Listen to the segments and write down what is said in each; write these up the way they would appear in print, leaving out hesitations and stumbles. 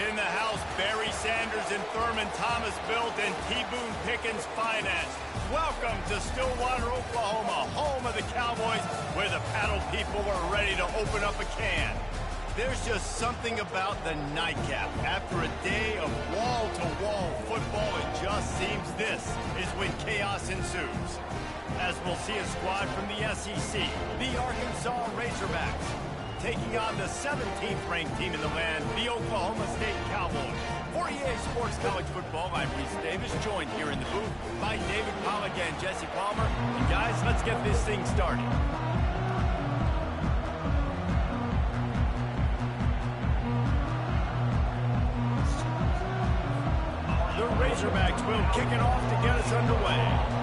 In the house, Barry Sanders and Thurman Thomas built and T. Boone Pickens financed. Welcome to Stillwater, Oklahoma, home of the Cowboys, where the paddle people are ready to open up a can. There's just something about the nightcap. After a day of wall-to-wall football, it just seems this is when chaos ensues. As we'll see a squad from the SEC, the Arkansas Razorbacks, taking on the 17th ranked team in the land, the Oklahoma State Cowboys. For EA Sports College Football, I'm Reese Davis, joined here in the booth by David Pollack and Jesse Palmer. And guys, let's get this thing started. The Razorbacks will kick it off to get us underway.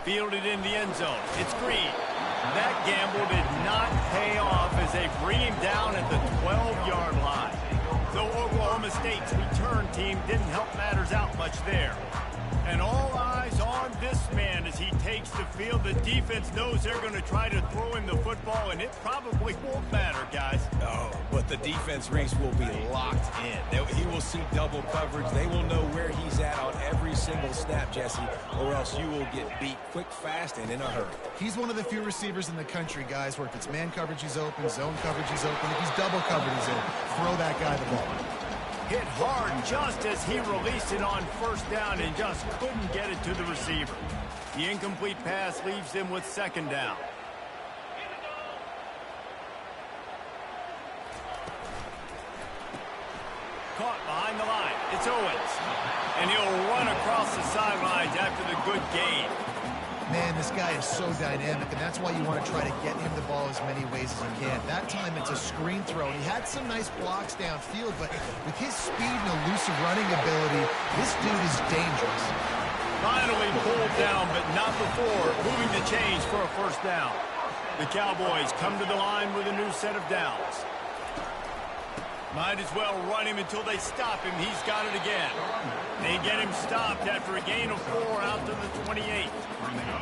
Fielded in the end zone. It's Green. That gamble did not pay off as they bring him down at the 12-yard line. Though Oklahoma State's return team didn't help matters out much there. And all eyes on this man as he takes the field. The defense knows they're going to try to throw him the football, and it probably won't matter, guys. Oh, but the defense, Reese, will be locked in. He will see double coverage. They will know where he's at on every single snap, Jesse, or else you will get beat quick, fast, and in a hurry. He's one of the few receivers in the country, guys, where if it's man coverage, he's open, zone coverage, he's open. If he's double covered, he's open. Throw that guy the ball. Hit hard just as he released it on first down and just couldn't get it to the receiver. The incomplete pass leaves them with second down. Caught behind the line. It's Owens. And he'll run across the sidelines after the good gain. Man, this guy is so dynamic, and that's why you want to try to get him the ball as many ways as you can. That time, it's a screen throw. He had some nice blocks downfield, but with his speed and elusive running ability, this dude is dangerous. Finally pulled down, but not before moving the chains for a first down. The Cowboys come to the line with a new set of downs. Might as well run him until they stop him. He's got it again. They get him stopped after a gain of 4 out to the 28.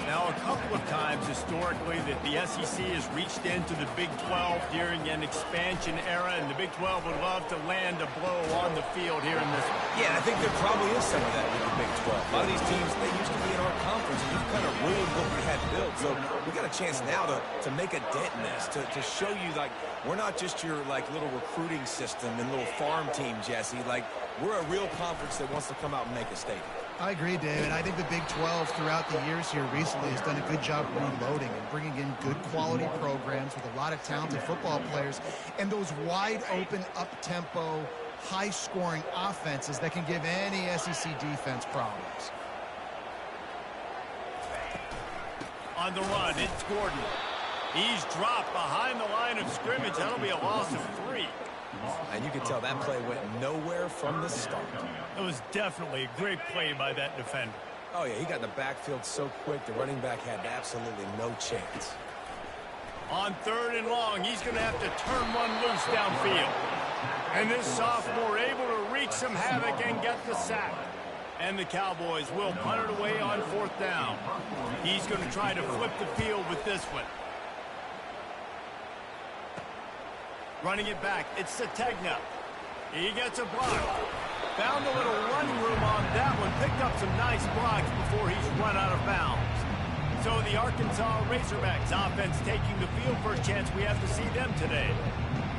Now, a couple of times historically that the SEC has reached into the Big 12 during an expansion era, and the Big 12 would love to land a blow on the field here in this one. Yeah, I think there probably is some of that with the Big 12. A lot of these teams, they used to be in our conference, and you've kind of ruined what we had built. So we got a chance now to make a dent in this, to show you, like, we're not just your, like, little recruiting system and little farm team, Jesse. Like, we're a real conference that wants to come out and make a statement. I agree, David. I think the Big 12 throughout the years here recently has done a good job reloading and bringing in good quality programs with a lot of talented football players and those wide-open, up-tempo, high-scoring offenses that can give any SEC defense problems. On the run, it's Gordon. He's dropped behind the line of scrimmage. That'll be a loss of 3. And you can tell that play went nowhere from the start. It was definitely a great play by that defender. Oh, yeah, he got in the backfield so quick, the running back had absolutely no chance. On 3rd and long, he's going to have to turn one loose downfield. And this sophomore able to wreak some havoc and get the sack. And the Cowboys will punt it away on 4th down. He's going to try to flip the field with this one. Running it back, it's Sategna. He gets a block. Found a little running room on that one. Picked up some nice blocks before he's run out of bounds. So the Arkansas Razorbacks offense taking the field. First chance we have to see them today.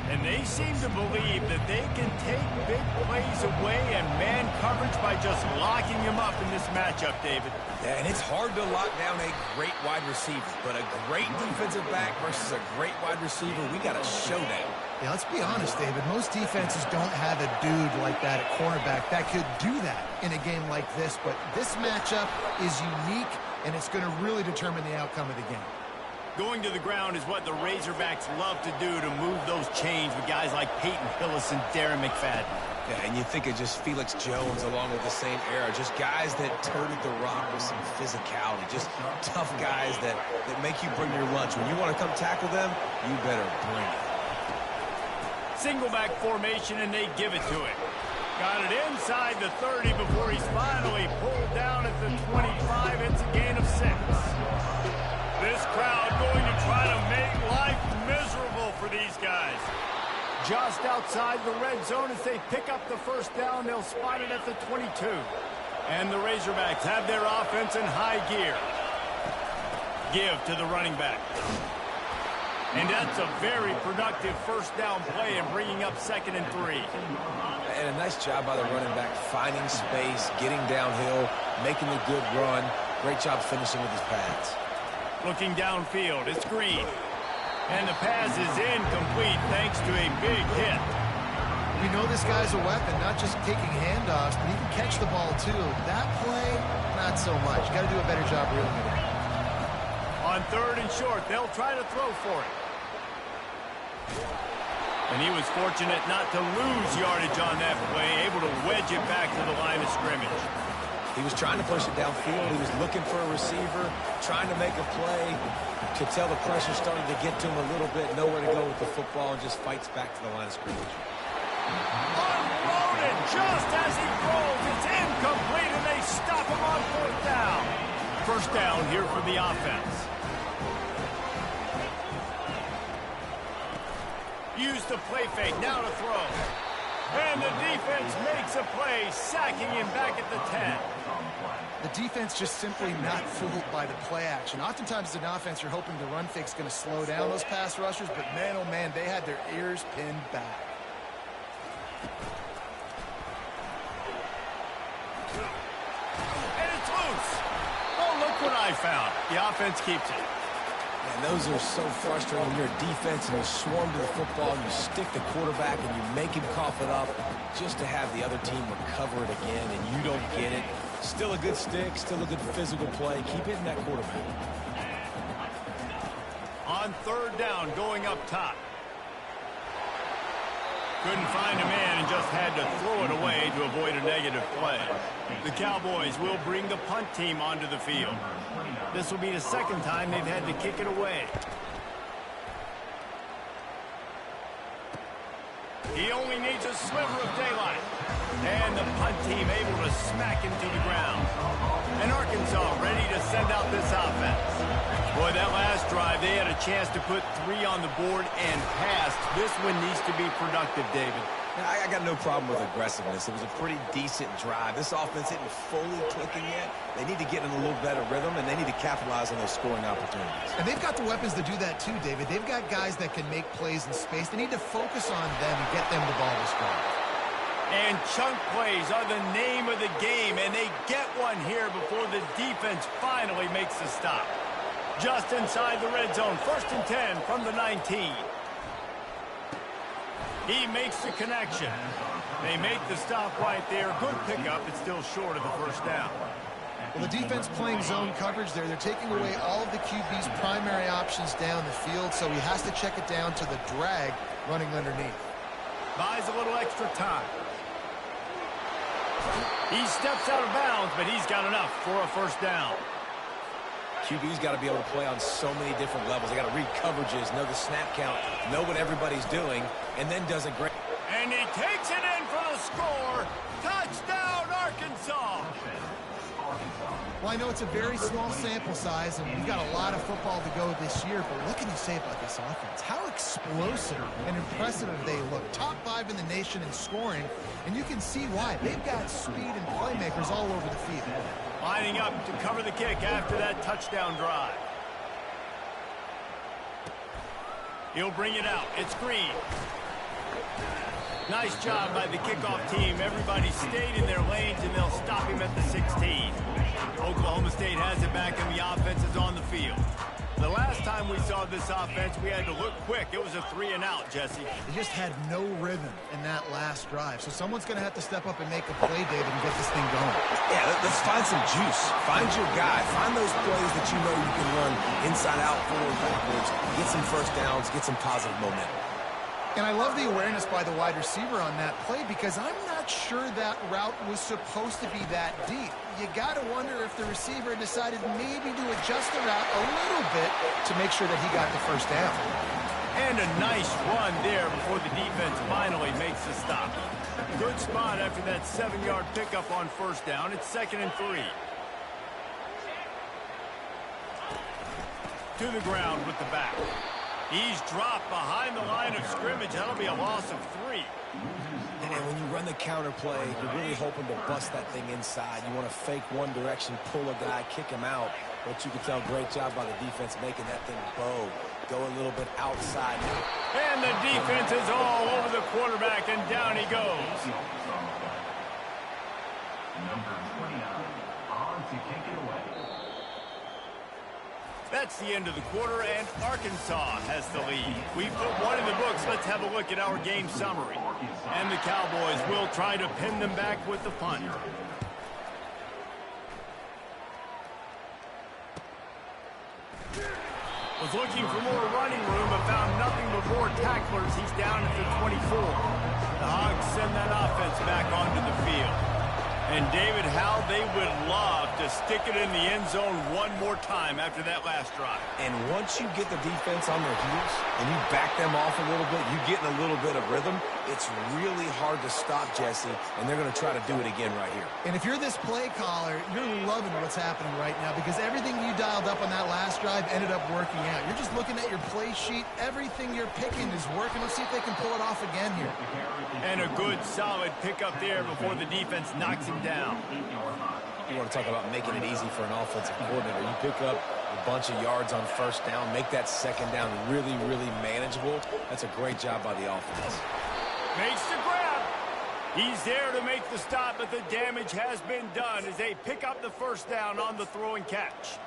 And they seem to believe that they can take big plays away and man coverage by just locking him up in this matchup, David. Yeah, and it's hard to lock down a great wide receiver, but a great defensive back versus a great wide receiver, we got a showdown. Yeah, let's be honest, David. Most defenses don't have a dude like that at cornerback that could do that in a game like this, but this matchup is unique, and it's going to really determine the outcome of the game. Going to the ground is what the Razorbacks love to do to move those chains with guys like Peyton Hillis and Darren McFadden. Yeah, and you think of just Felix Jones along with the same era, just guys that turned the rock with some physicality, just tough guys that make you bring your lunch. When you want to come tackle them, you better bring it. Single back formation, and they give it to him. Got it inside the 30 before he's finally pulled down at the 25. It's a gain of 6. This crowd going to try to make life miserable for these guys. Just outside the red zone as they pick up the first down. They'll spot it at the 22. And the Razorbacks have their offense in high gear. Give to the running back. And that's a very productive first down play and bringing up 2nd and 3. And a nice job by the running back, finding space, getting downhill, making a good run. Great job finishing with his pads. Looking downfield, it's Green. And the pass is incomplete thanks to a big hit. We know this guy's a weapon, not just taking handoffs, but he can catch the ball too. That play, not so much. Got to do a better job reeling it in. On 3rd and short, they'll try to throw for it. And he was fortunate not to lose yardage on that play, able to wedge it back to the line of scrimmage. He was trying to push it downfield. He was looking for a receiver, trying to make a play. Could tell the pressure started to get to him a little bit. Nowhere to go with the football and just fights back to the line of scrimmage. Unloaded just as he throws. It's incomplete, and they stop him on 4th down. First down here for the offense. Use the play fake, now to throw. And the defense makes a play, sacking him back at the 10. The defense just simply not fooled by the play action. Oftentimes as an offense, you're hoping the run fake's going to slow down those pass rushers, but man, oh man, they had their ears pinned back. And it's loose. Oh, look what I found. The offense keeps it. And those are so frustrating when you're a defense and you swarm to the football, you stick the quarterback and you make him cough it up just to have the other team recover it again and you don't get it. Still a good stick, still a good physical play. Keep hitting that quarterback. On 3rd down, going up top. Couldn't find a man and just had to throw it away to avoid a negative play. The Cowboys will bring the punt team onto the field. This will be the 2nd time they've had to kick it away. He only needs a sliver of daylight. And the punt team able to smack him to the ground. And Arkansas ready to send out this offense. Boy, that last drive, they had a chance to put 3 on the board and passed. This one needs to be productive, David. Now, I got no problem with aggressiveness. It was a pretty decent drive. This offense isn't fully clicking yet. They need to get in a little better rhythm, and they need to capitalize on those scoring opportunities. And they've got the weapons to do that too, David. They've got guys that can make plays in space. They need to focus on them and get them the ball this drive. And chunk plays are the name of the game, and they get one here before the defense finally makes the stop. Just inside the red zone, 1st and 10 from the 19. He makes the connection. They make the stop right there. Good pickup. It's still short of the first down. Well, the defense playing zone coverage there. They're taking away all of the QB's primary options down the field, so he has to check it down to the drag running underneath. Buys a little extra time. He steps out of bounds, but he's got enough for a first down. QB's got to be able to play on so many different levels. They got to read coverages, know the snap count, know what everybody's doing, and then does a great... And he takes it in for the score. Touchdown, Arkansas. Well, I know it's a very small sample size, and we've got a lot of football to go this year, but what can you say about this offense? How explosive and impressive they look. Top 5 in the nation in scoring, and you can see why. They've got speed and playmakers all over the field. Lining up to cover the kick after that touchdown drive. He'll bring it out. It's Green. Nice job by the kickoff team. Everybody stayed in their lanes, and they'll stop him at the 16. Oklahoma State has it back, and the offense is on the field. The last time we saw this offense, we had to look quick. It was a 3-and-out, Jesse. They just had no rhythm in that last drive. So someone's going to have to step up and make a play, David, and get this thing going. Yeah, let's find some juice. Find your guy. Find those plays that you know you can run inside out, forward, backwards. Get some first downs. Get some positive momentum. And I love the awareness by the wide receiver on that play because I'm not sure that route was supposed to be that deep. You got to wonder if the receiver decided maybe to adjust the route a little bit to make sure that he got the first down. And a nice run there before the defense finally makes the stop. Good spot after that 7-yard pickup on first down. It's 2nd and 3. to the ground with the back. He's dropped behind the line of scrimmage. That'll be a loss of 3. And then when you run the counter play, you're really hoping to bust that thing inside. You want to fake one direction, pull a guy, kick him out. But you can tell, great job by the defense making that thing bow. Go a little bit outside. And the defense is all over the quarterback, and down he goes. Number 29, on to kick it away. That's the end of the quarter, and Arkansas has the lead. We put one in the books. Let's have a look at our game summary. And the Cowboys will try to pin them back with the punt. Was looking for more running room, but found nothing but more tacklers. He's down at the 24. The Hogs send that offense back onto the field. And David, how they would love to stick it in the end zone one more time after that last drive. And once you get the defense on their heels and you back them off a little bit, you get in a little bit of rhythm, it's really hard to stop, Jesse, and they're going to try to do it again right here. And if you're this play caller, you're loving what's happening right now because everything you dialed up on that last drive ended up working out. You're just looking at your play sheet. Everything you're picking is working. Let's see if they can pull it off again here. And a good, solid pickup there before the defense knocks him down. You want to talk about making it easy for an offensive coordinator. You pick up a bunch of yards on first down, make that second down really, really manageable. That's a great job by the offense. Makes the grab. He's there to make the stop, but the damage has been done as they pick up the first down on the throw and catch.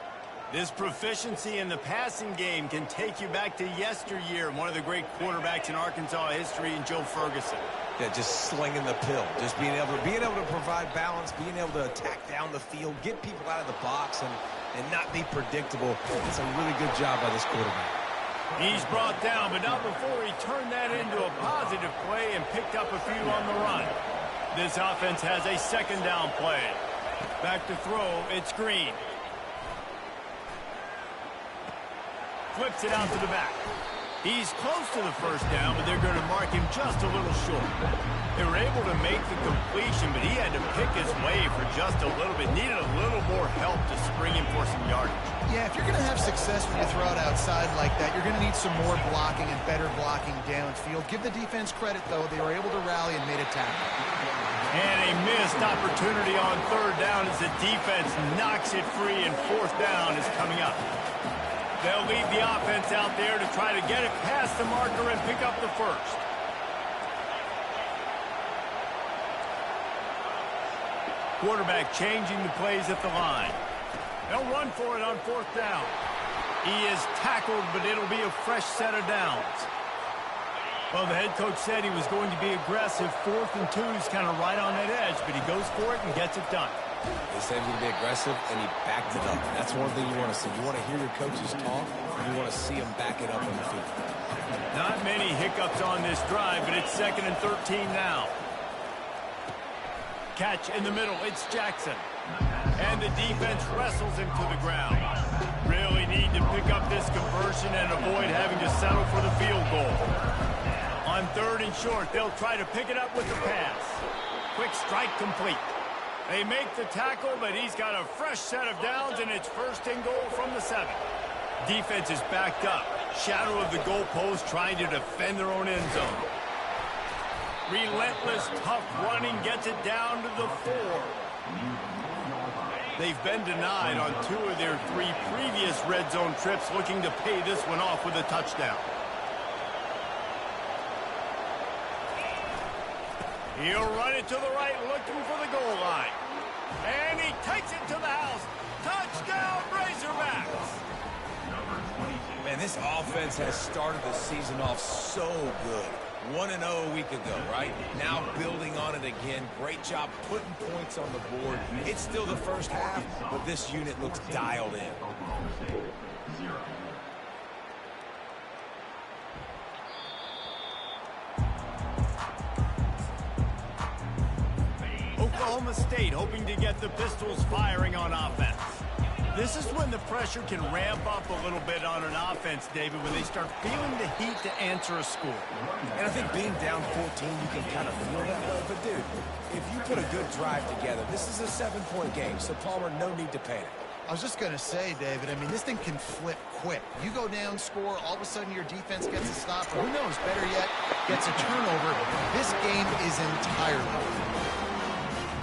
This proficiency in the passing game can take you back to yesteryear, one of the great quarterbacks in Arkansas history, in Joe Ferguson. Yeah, just slinging the pill, just being able to provide balance, being able to attack down the field, get people out of the box, and not be predictable. It's a really good job by this quarterback. He's brought down, but not before he turned that into a positive play and picked up a few on the run. This offense has a second down play. Back to throw, it's Green. Flips it out to the back. He's close to the first down, but they're going to mark him just a little short. They were able to make the completion, but he had to pick his way for just a little bit. Needed a little more help to spring him for some yardage. Yeah, if you're going to have success when you throw it outside like that, you're going to need some more blocking and better blocking downfield. Give the defense credit, though. They were able to rally and made a tackle. And a missed opportunity on third down as the defense knocks it free, and fourth down is coming up. They'll leave the offense out there to try to get it past the marker and pick up the first. Quarterback changing the plays at the line. They'll run for it on fourth down. He is tackled, but it'll be a fresh set of downs. Well, the head coach said he was going to be aggressive. 4th and 2 is kind of right on that edge, but he goes for it and gets it done. They said he would be aggressive, and he backed it up. That's one thing you want to see. You want to hear your coaches talk, and you want to see them back it up on the field. Not many hiccups on this drive, but it's 2nd and 13 now. Catch in the middle. It's Jackson. And the defense wrestles him to the ground. Really need to pick up this conversion and avoid having to settle for the field goal. On 3rd and short, they'll try to pick it up with the pass. Quick strike complete. They make the tackle, but he's got a fresh set of downs, and it's 1st and goal from the 7. Defense is backed up. Shadow of the goalpost, trying to defend their own end zone. Relentless, tough running gets it down to the 4. They've been denied on 2 of their 3 previous red zone trips, looking to pay this one off with a touchdown. He'll run it to the right, looking for the goal line. And he takes it to the house. Touchdown, Razorbacks! Man, this offense has started the season off so good. 1-0 a week ago, right? Now building on it again. Great job putting points on the board. It's still the first half, but this unit looks dialed in. Oklahoma State hoping to get the Pistols firing on offense. This is when the pressure can ramp up a little bit on an offense, David, when they start feeling the heat to answer a score. And I think being down 14, you can kind of feel that way. But, dude, if you put a good drive together, this is a 7-point game, so, Palmer, no need to panic. I was just going to say, David, I mean, this thing can flip quick. You go down, score, all of a sudden your defense gets a stop, or who knows, better yet, gets a turnover. This game is entirely over.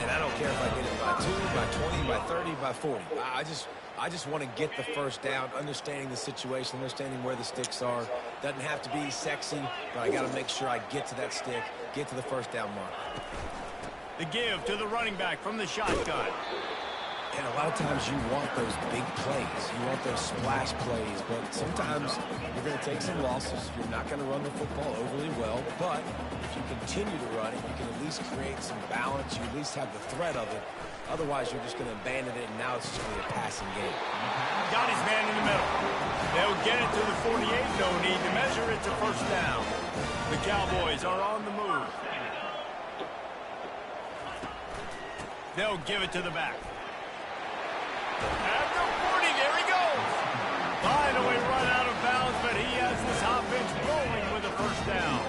And I don't care if I get it by 2, by 20, by 30, by 40. I just want to get the first down, understanding the situation, understanding where the sticks are. Doesn't have to be sexy, but I got to make sure I get to that stick, get to the first down mark. The give to the running back from the shotgun. And a lot of times you want those big plays. You want those splash plays, but sometimes you're going to take some losses. You're not going to run the football overly well, but if you continue to run it, you can at least create some balance. You at least have the threat of it. Otherwise, you're just going to abandon it, and now it's just going to be a passing game. Got his man in the middle. They'll get it to the 48. No need to measure. It's a first down. The Cowboys are on the move. They'll give it to the back. At the 40, there he goes. Finally run out of bounds, but he has this offense rolling with a first down.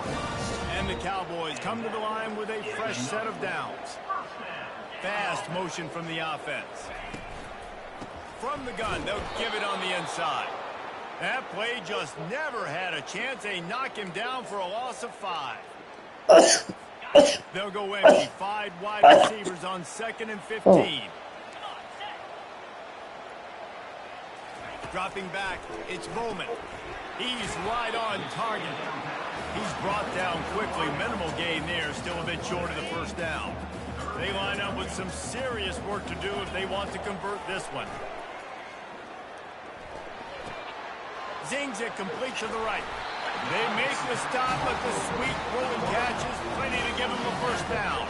And the Cowboys come to the line with a fresh set of downs. Fast motion from the offense. From the gun, they'll give it on the inside. That play just never had a chance. They knock him down for a loss of 5. They'll go empty. 5 wide receivers on 2nd and 15. Dropping back, it's Bowman. He's right on target. He's brought down quickly. Minimal gain there, still a bit short of the first down. They line up with some serious work to do if they want to convert this one. Zings it complete to the right. They make the stop, but the sweet rolling catch is plenty to give them a first down.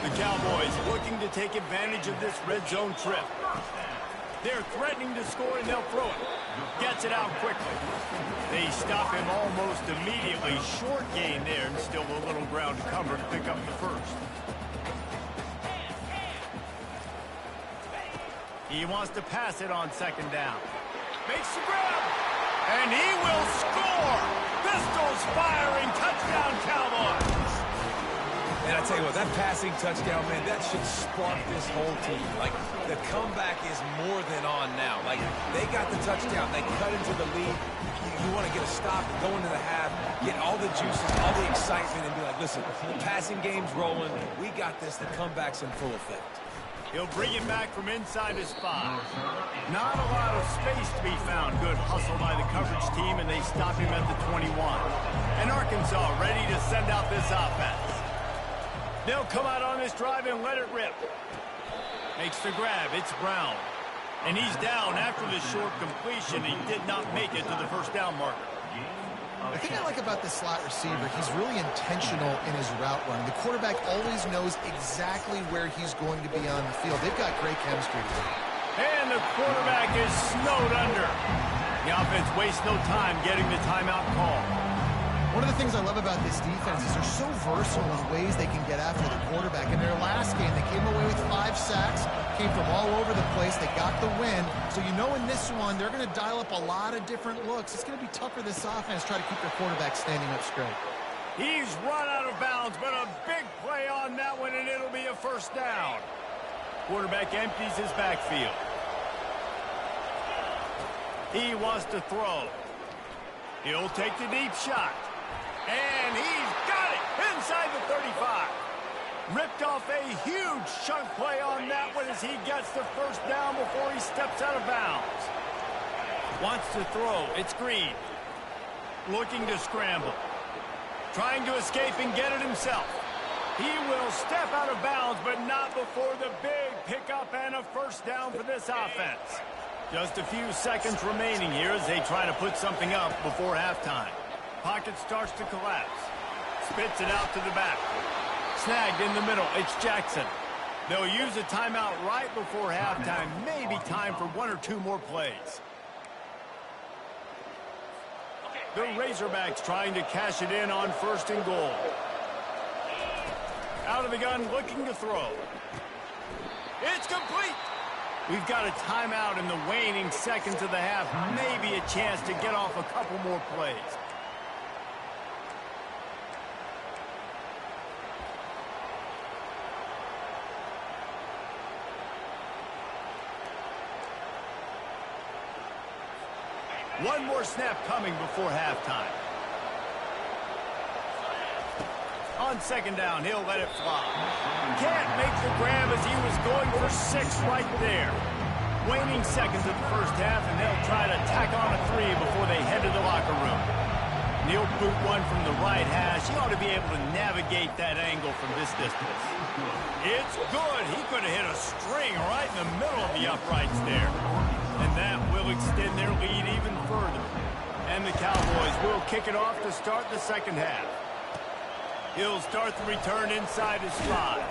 The Cowboys looking to take advantage of this red zone trip. They're threatening to score, and they'll throw it. Gets it out quickly. They stop him almost immediately. Short gain there, and still a little ground to cover to pick up the first. He wants to pass it on 2nd down. Makes the grab, and he will score. Pistols firing, touchdown Cowboys. And I tell you what, that passing touchdown, man, that should spark this whole team. Like, the comeback is more than on now. Like, they got the touchdown. They cut into the lead. You want to get a stop and go into the half, get all the juices, all the excitement, and be like, listen, the passing game's rolling. We got this. The comeback's in full effect. He'll bring it back from inside his spot. Not a lot of space to be found. Good hustle by the coverage team, and they stop him at the 21. And Arkansas ready to send out this offense. They'll come out on this drive and let it rip. Makes the grab. It's Brown. And he's down after the short completion. He did not make it to the first down marker. The thing I like about this slot receiver, he's really intentional in his route running. The quarterback always knows exactly where he's going to be on the field. They've got great chemistry together. And the quarterback is snowed under. The offense wastes no time getting the timeout call. One of the things I love about this defense is they're so versatile in ways they can get after the quarterback. In their last game, they came away with 5 sacks, came from all over the place. They got the win. So you know in this one, they're going to dial up a lot of different looks. It's going to be tough for this offense to try to keep their quarterback standing up straight. He's run out of bounds, but a big play on that one, and it'll be a first down. Quarterback empties his backfield. He wants to throw. He'll take the deep shot. And he's got it inside the 35. Ripped off a huge chunk play on that one as he gets the first down before he steps out of bounds. Wants to throw. It's Green. Looking to scramble. Trying to escape and get it himself. He will step out of bounds, but not before the big pickup and a first down for this offense. Just a few seconds remaining here as they try to put something up before halftime. Pocket starts to collapse. Spits it out to the back. Snagged in the middle. It's Jackson. They'll use a timeout right before halftime. Maybe time for 1 or 2 more plays. The Razorbacks trying to cash it in on 1st and goal. Out of the gun, looking to throw. It's complete. We've got a timeout in the waning seconds of the half. Maybe a chance to get off a couple more plays. One more snap coming before halftime. On second down, he'll let it fly. Can't make the grab as he was going for 6 right there. Waning seconds of the first half, and they'll try to tack on a 3 before they head to the locker room. He'll boot one from the right hash. He ought to be able to navigate that angle from this distance. It's good. He could have hit a string right in the middle of the uprights there. And that will extend their lead even further. And the Cowboys will kick it off to start the second half. He'll start the return inside his 5.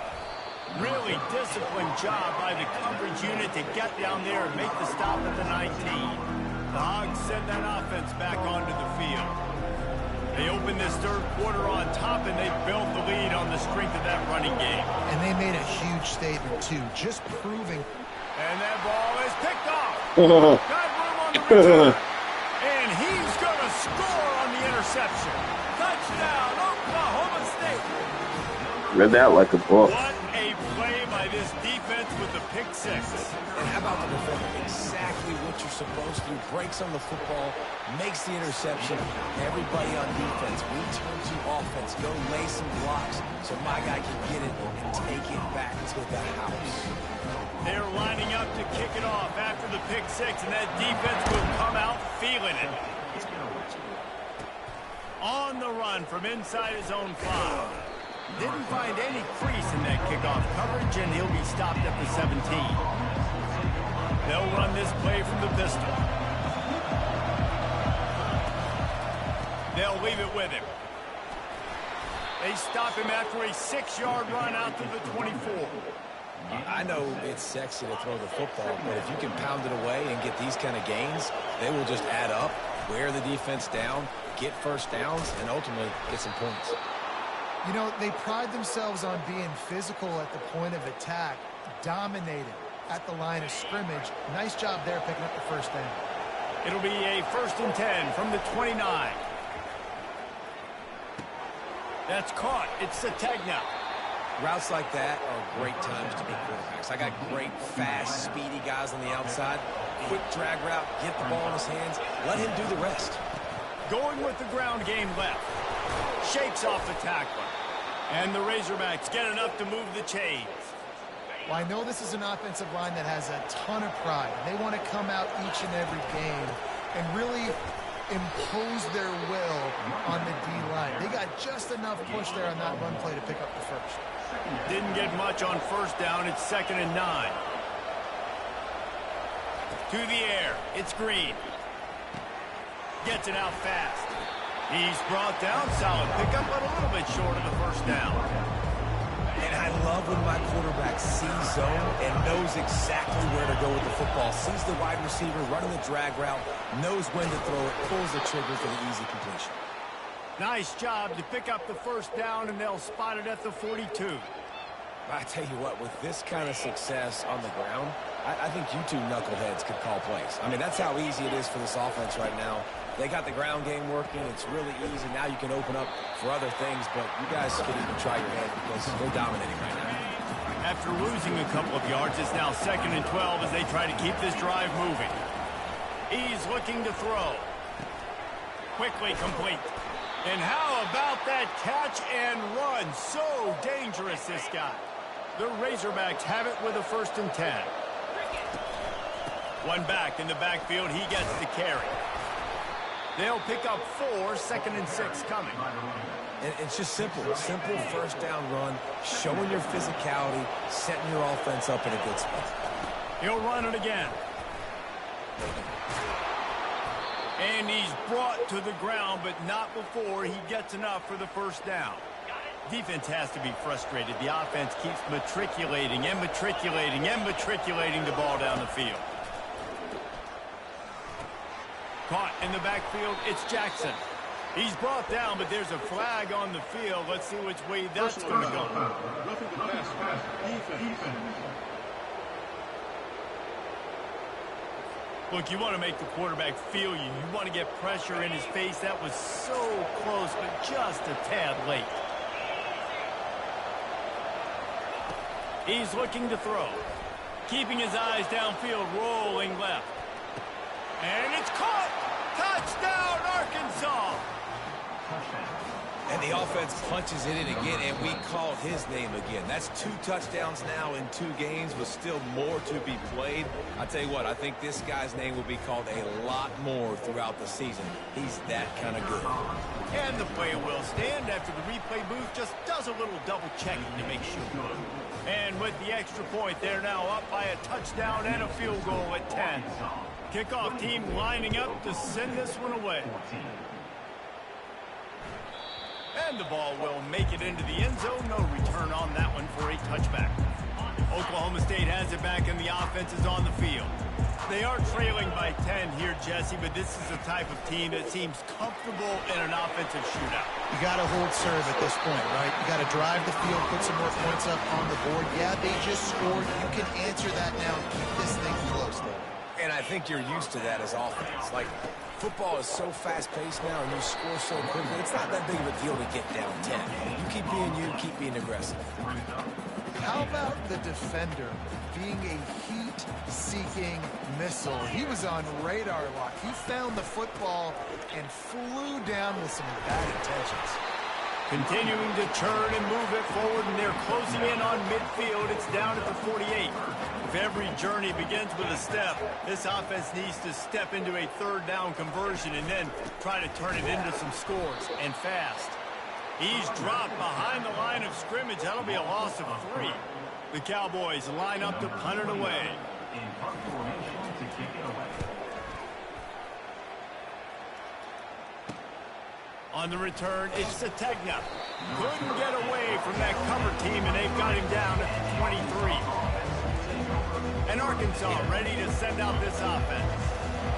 Really disciplined job by the coverage unit to get down there and make the stop at the 19. The Hogs send that offense back onto the field. They open this third quarter on top, and they built the lead on the strength of that running game. And they made a huge statement, too, just proving. And that ball is picked off. Got room on the return. And he's going to score on the interception. Touchdown, Oklahoma State. Read that like a book. What a play by this defense with the pick 6. And how about the defender? Exactly what you're supposed to do. Breaks on the football, makes the interception. Everybody on defense, we turn to offense. Go lay some blocks so my guy can get it and take it back to the house. They're lining up to kick it off after the pick 6, and that defense will come out feeling it. On the run from inside his own 5. Didn't find any crease in that kickoff coverage, and he'll be stopped at the 17. They'll run this play from the pistol. They'll leave it with him. They stop him after a 6-yard run out to the 24. I know it's sexy to throw the football, but if you can pound it away and get these kind of gains, they will just add up, wear the defense down, get first downs, and ultimately get some points. You know, they pride themselves on being physical at the point of attack, dominated at the line of scrimmage. Nice job there picking up the first down. It'll be a 1st and 10 from the 29. That's caught. It's Sategna. Routes like that are great times to be quarterbacks. I got great, fast, speedy guys on the outside. Quick drag route, get the ball in his hands, let him do the rest. Going with the ground game left. Shakes off the tackler. And the Razorbacks get enough to move the chains. Well, I know this is an offensive line that has a ton of pride. They want to come out each and every game and really impose their will on the D-line. They got just enough push there on that run play to pick up the first. Didn't get much on first down. It's 2nd and 9. To the air. It's Green. Gets it out fast. He's brought down. Solid pickup, but a little bit short of the first down. And I love when my quarterback sees zone and knows exactly where to go with the football. Sees the wide receiver running the drag route, knows when to throw it, pulls the trigger for the easy completion. Nice job to pick up the first down, and they'll spot it at the 42. I tell you what, with this kind of success on the ground, I think you two knuckleheads could call plays. I mean, that's how easy it is for this offense right now. They got the ground game working. It's really easy. Now you can open up for other things, but you guys can even try your hand because they're dominating right now. After losing a couple of yards, it's now 2nd and 12 as they try to keep this drive moving. He's looking to throw. Quickly complete. And how about that catch and run? So dangerous, this guy. The Razorbacks have it with a 1st and 10. One back in the backfield. He gets the carry. They'll pick up 4, 2nd and 6 coming. And it's just simple. Simple first down run, showing your physicality, setting your offense up in a good spot. He'll run it again. And he's brought to the ground, but not before he gets enough for the first down. Defense has to be frustrated. The offense keeps matriculating and matriculating and matriculating the ball down the field. Caught in the backfield, it's Jackson. He's brought down, but there's a flag on the field. Let's see which way that's going to go. Look, you want to make the quarterback feel you. You want to get pressure in his face. That was so close, but just a tad late. He's looking to throw. Keeping his eyes downfield, rolling left. And it's caught. Touchdown, Arkansas! And the offense punches it in again, and we called his name again. That's 2 touchdowns now in 2 games with still more to be played. I tell you what, I think this guy's name will be called a lot more throughout the season. He's that kind of good. And the play will stand after the replay booth just does a little double checking to make sure. And with the extra point, they're now up by a touchdown and a field goal at 10. Kickoff team lining up to send this one away. And the ball will make it into the end zone. No return on that one for a touchback. Oklahoma State has it back, and the offense is on the field. They are trailing by 10 here, Jesse, but this is the type of team that seems comfortable in an offensive shootout. You got to hold serve at this point, right? You got to drive the field, put some more points up on the board. Yeah, they just scored. You can answer that now and keep this thing close, though. And I think you're used to that as offense. Like, football is so fast-paced now, and you score so quickly. It's not that big of a deal to get down 10. You keep being you, keep being aggressive. How about the defender being a heat-seeking missile? He was on radar lock. He found the football and flew down with some bad intentions. Continuing to turn and move it forward, and they're closing in on midfield. It's down at the 48. If every journey begins with a step, this offense needs to step into a 3rd down conversion and then try to turn it into some scores, and fast. He's dropped behind the line of scrimmage. That'll be a loss of 3. The Cowboys line up to punt it away. In punt formation to kick it away. On the return, it's Sategna. Couldn't get away from that cover team, and they've got him down at the 23. And Arkansas ready to send out this offense.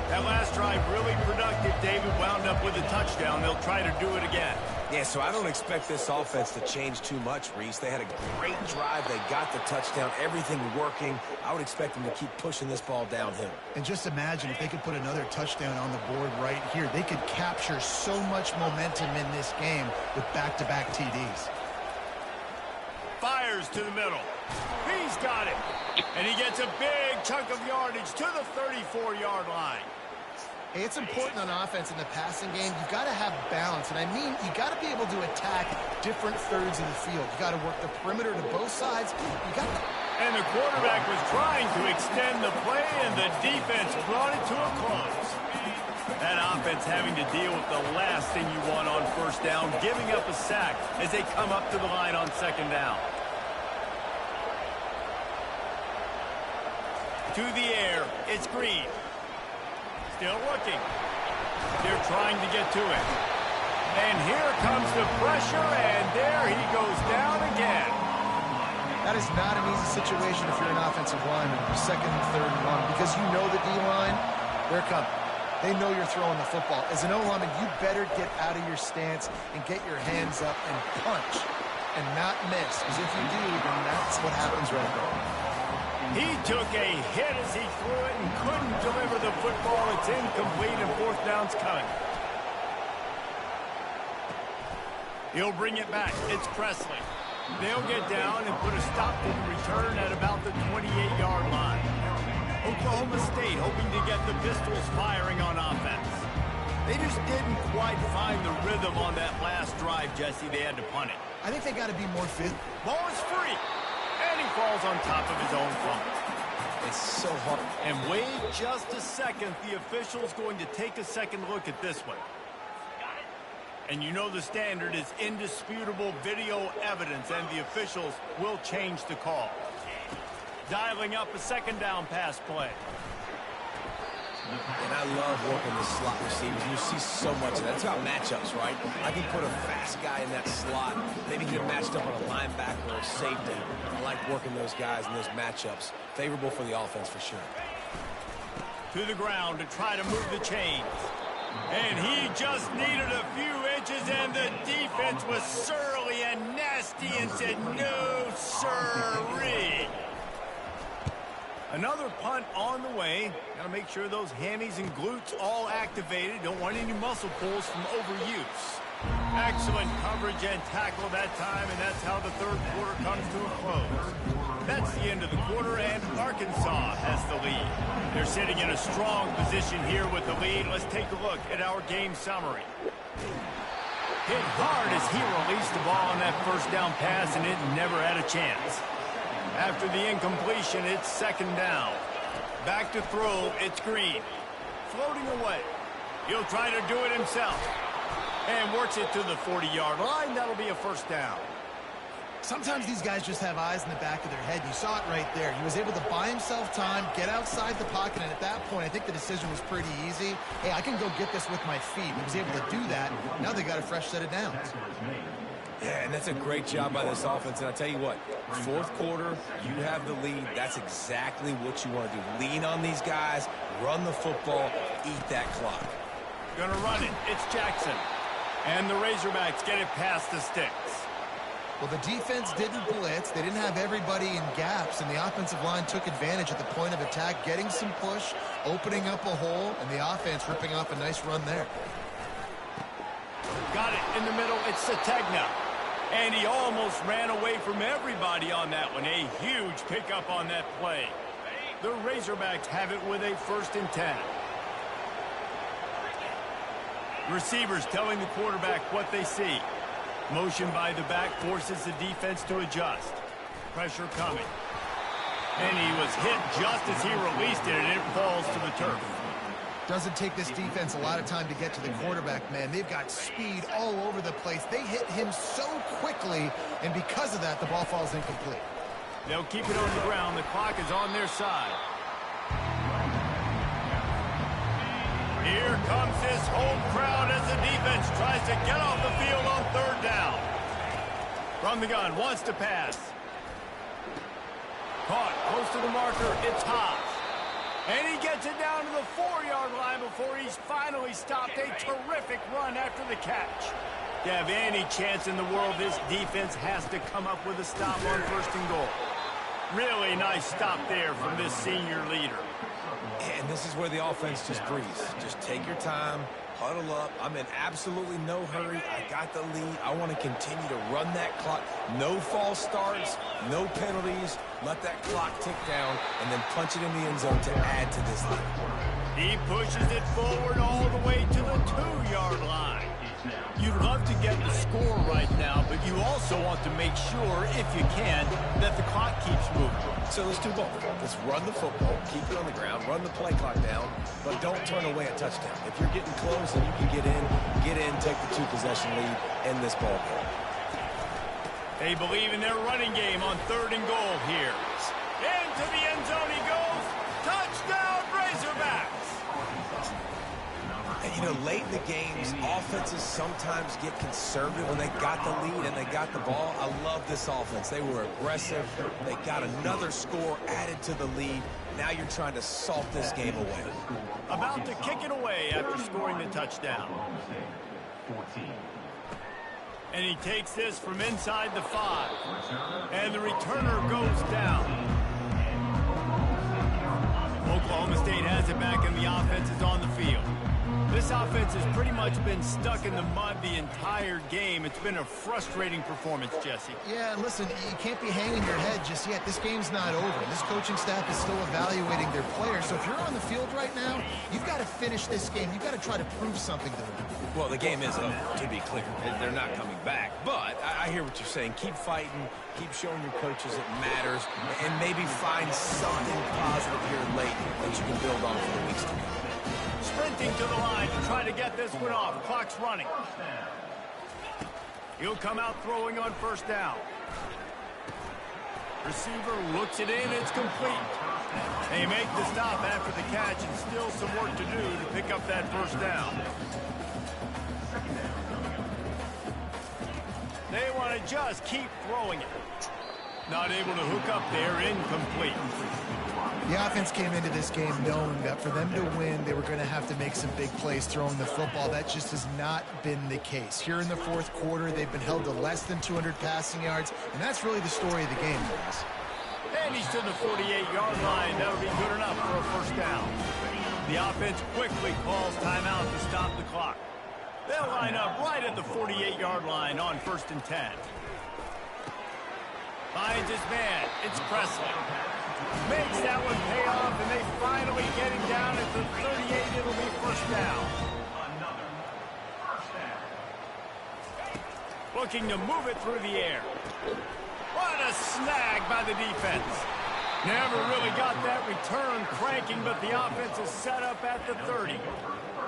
That last drive really productive. David wound up with a touchdown. They'll try to do it again. Yeah, so I don't expect this offense to change too much, Reese. They had a great drive. They got the touchdown. Everything working. I would expect them to keep pushing this ball downhill. And just imagine if they could put another touchdown on the board right here. They could capture so much momentum in this game with back-to-back TDs. Fires to the middle. He's got it. And he gets a big chunk of yardage to the 34-yard line. Hey, it's important on offense in the passing game. You've got to have balance. And I mean, you got to be able to attack different thirds of the field. You got to work the perimeter to both sides. You got to... And the quarterback was trying to extend the play, and the defense brought it to a close. That offense having to deal with the last thing you want on 1st down, giving up a sack as they come up to the line on 2nd down. To the air, it's Green. Still looking. They're trying to get to it. And here comes the pressure, and there he goes down again. That is not an easy situation if you're an offensive lineman, 2nd and 3rd and 1, because you know the D-line, they're coming. They know you're throwing the football. As an O-lineman, you better get out of your stance and get your hands up and punch and not miss, because if you do, then that's what happens right there. He took a hit as he threw it and couldn't deliver the football. It's incomplete, and 4th down's coming. He'll bring it back. It's Presley. They'll get down and put a stop to the return at about the 28-yard line. Oklahoma State hoping to get the Pistols firing on offense. They just didn't quite find the rhythm on that last drive, Jesse. They had to punt it. I think they got to be more fit. Ball is free. And he falls on top of his own fumble. It's so hard. And wait just a second. The official's going to take a second look at this one. And you know the standard is indisputable video evidence, and the officials will change the call. Dialing up a 2nd down pass play. And I love working the slot receivers. You see so much of that. It's about matchups, right? I can put a fast guy in that slot, maybe get matched up on a linebacker or a safety. I like working those guys in those matchups. Favorable for the offense for sure. To the ground to try to move the chains. And he just needed a few inches, and the defense was surly and nasty and said, no, sirree. Another punt on the way. Got to make sure those hammies and glutes all activated. Don't want any muscle pulls from overuse. Excellent coverage and tackle that time, and that's how the 3rd quarter comes to a close. That's the end of the quarter, and Arkansas has the lead. They're sitting in a strong position here with the lead. Let's take a look at our game summary. Hit hard as he released the ball on that first down pass, and it never had a chance. After the incompletion, it's second down. Back to throw, it's Green. Floating away. He'll try to do it himself. And works it to the 40-yard line. That'll be a first down. Sometimes these guys just have eyes in the back of their head. You saw it right there. He was able to buy himself time, get outside the pocket, and at that point, I think the decision was pretty easy. Hey, I can go get this with my feet. He was able to do that. Now they got a fresh set of downs. Yeah, and that's a great job by this offense. And I'll tell you what, fourth quarter, you have the lead. That's exactly what you want to do. Lean on these guys, run the football, eat that clock. Gonna run it. It's Jackson. And the Razorbacks get it past the sticks. Well, the defense didn't blitz. They didn't have everybody in gaps, and the offensive line took advantage at the point of attack, getting some push, opening up a hole, and the offense ripping off a nice run there. Got it in the middle. It's Sategna. And he almost ran away from everybody on that one. A huge pickup on that play. The Razorbacks have it with a 1st and 10. Receivers telling the quarterback what they see. Motion by the back forces the defense to adjust. Pressure coming. And he was hit just as he released it, and it falls to the turf. Doesn't take this defense a lot of time to get to the quarterback, man. They've got speed all over the place. They hit him so quickly, and because of that, the ball falls incomplete. They'll keep it on the ground. The clock is on their side. Here comes this home crowd as the defense tries to get off the field on 3rd down. From the gun, wants to pass. Caught close to the marker. It's Haas. And he gets it down to the 4-yard line before he's finally stopped. A terrific run after the catch. To have any chance in the world, this defense has to come up with a stop on 1st and goal. Really nice stop there from this senior leader. And this is where the offense just breathes. Just take your time, huddle up. I'm in absolutely no hurry. I got the lead. I want to continue to run that clock. No false starts, no penalties. Let that clock tick down, and then punch it in the end zone to add to this lead. He pushes it forward all the way to the 2-yard line. You'd love to get the score right now, but you also want to make sure, if you can, that the clock keeps moving. So let's do both. Let's run the football, keep it on the ground, run the play clock down, but don't turn away a touchdown. If you're getting close and you can get in, take the 2-possession lead, end this ball game. They believe in their running game on 3rd and goal here. Into the end zone he goes. Touchdown, Razorbacks! And, you know, late in the games, offenses sometimes get conservative when they got the lead and they got the ball. I love this offense. They were aggressive. They got another score added to the lead. Now you're trying to salt this game away. About to kick it away after scoring the touchdown. And he takes this from inside the 5. And the returner goes down. Oklahoma State has it back, and the offense is on the field. This offense has pretty much been stuck in the mud the entire game. It's been a frustrating performance, Jesse. Yeah, and listen, you can't be hanging your head just yet. This game's not over. This coaching staff is still evaluating their players. So if you're on the field right now, you've got to finish this game. You've got to try to prove something to them. Well, the game is over, to be clear. They're not coming back. But I hear what you're saying. Keep fighting. Keep showing your coaches it matters. And maybe find something positive here late that you can build on for the weeks to come. Sprinting to the line to try to get this one off. Clock's running. He'll come out throwing on 1st down. Receiver looks it in. It's complete. They make the stop after the catch, and still some work to do to pick up that 1st down. They want to just keep throwing it. Not able to hook up there. Incomplete. The offense came into this game knowing that for them to win, they were going to have to make some big plays throwing the football. That just has not been the case. Here in the 4th quarter, they've been held to less than 200 passing yards, and that's really the story of the game, guys. And he's to the 48-yard line. That'll be good enough for a 1st down. The offense quickly calls timeout to stop the clock. They'll line up right at the 48-yard line on 1st and 10. Finds his man. It's Presley. Makes that one pay off, and they finally get him down at the 38. It'll be first down. Another first down. Looking to move it through the air. What a snag by the defense. Never really got that return cranking, but the offense is set up at the 30.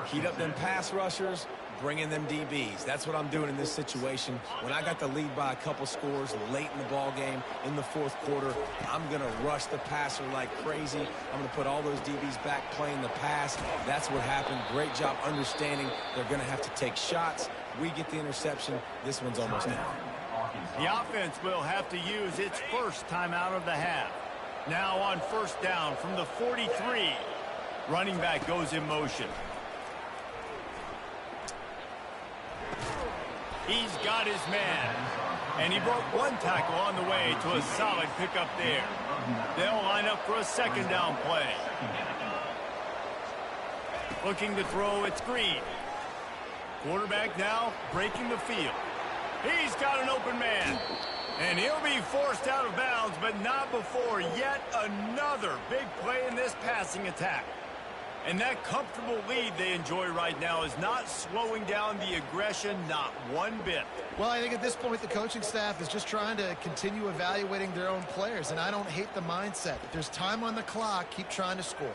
Heat up them pass rushers, bring in them DBs. That's what I'm doing in this situation. When I got the lead by a couple scores late in the ball game, in the fourth quarter, I'm going to rush the passer like crazy. I'm going to put all those DBs back playing the pass. That's what happened. Great job understanding they're going to have to take shots. We get the interception. This one's almost in. The offense will have to use its first timeout of the half. Now on first down from the 43. Running back goes in motion. He's got his man. And he broke one tackle on the way to a solid pickup there. They'll line up for a second down play. Looking to throw, it's Green. Quarterback now breaking the field. He's got an open man. And he'll be forced out of bounds, but not before yet another big play in this passing attack. And that comfortable lead they enjoy right now is not slowing down the aggression, not one bit. Well, I think at this point the coaching staff is just trying to continue evaluating their own players, and I don't hate the mindset. If there's time on the clock, keep trying to score.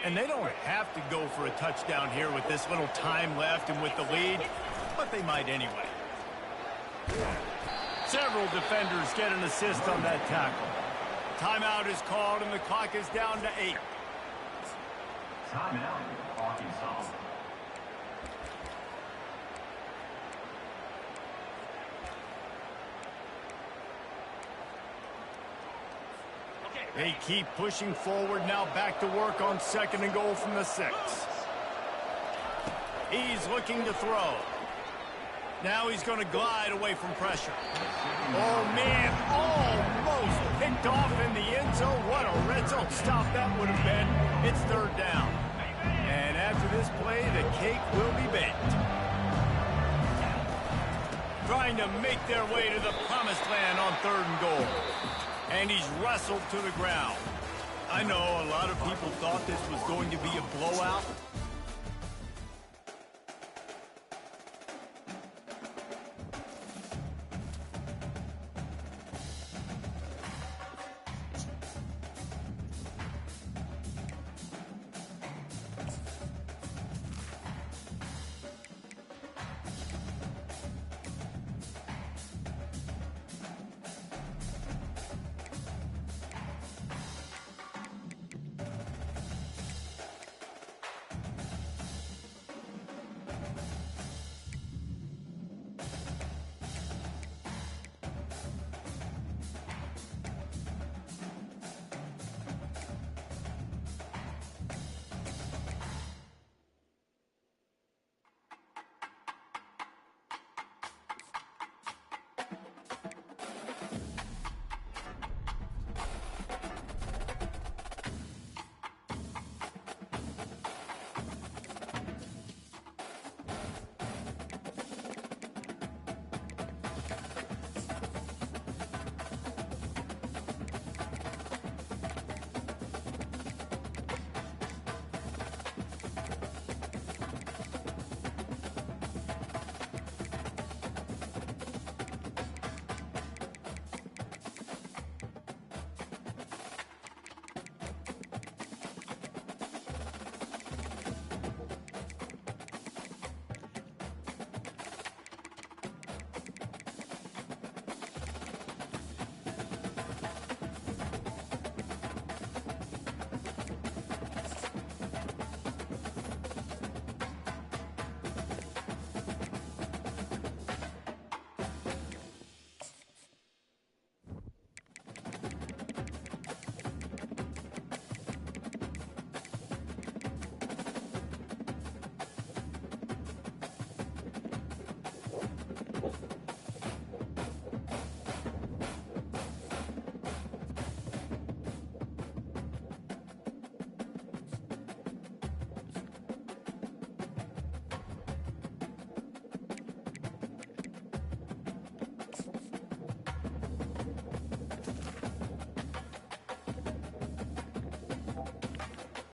And they don't have to go for a touchdown here with this little time left and with the lead, but they might anyway. Several defenders get an assist on that tackle. Timeout is called, and the clock is down to 8. Timeout, Arkansas. They keep pushing forward, now back to work on second and goal from the 6. He's looking to throw. Now he's going to glide away from pressure. Oh, man, almost picked off in the end zone. What a red zone stop that would have been. It's third down. And after this play, the cake will be baked. Trying to make their way to the promised land on third and goal. And he's wrestled to the ground. I know a lot of people thought this was going to be a blowout,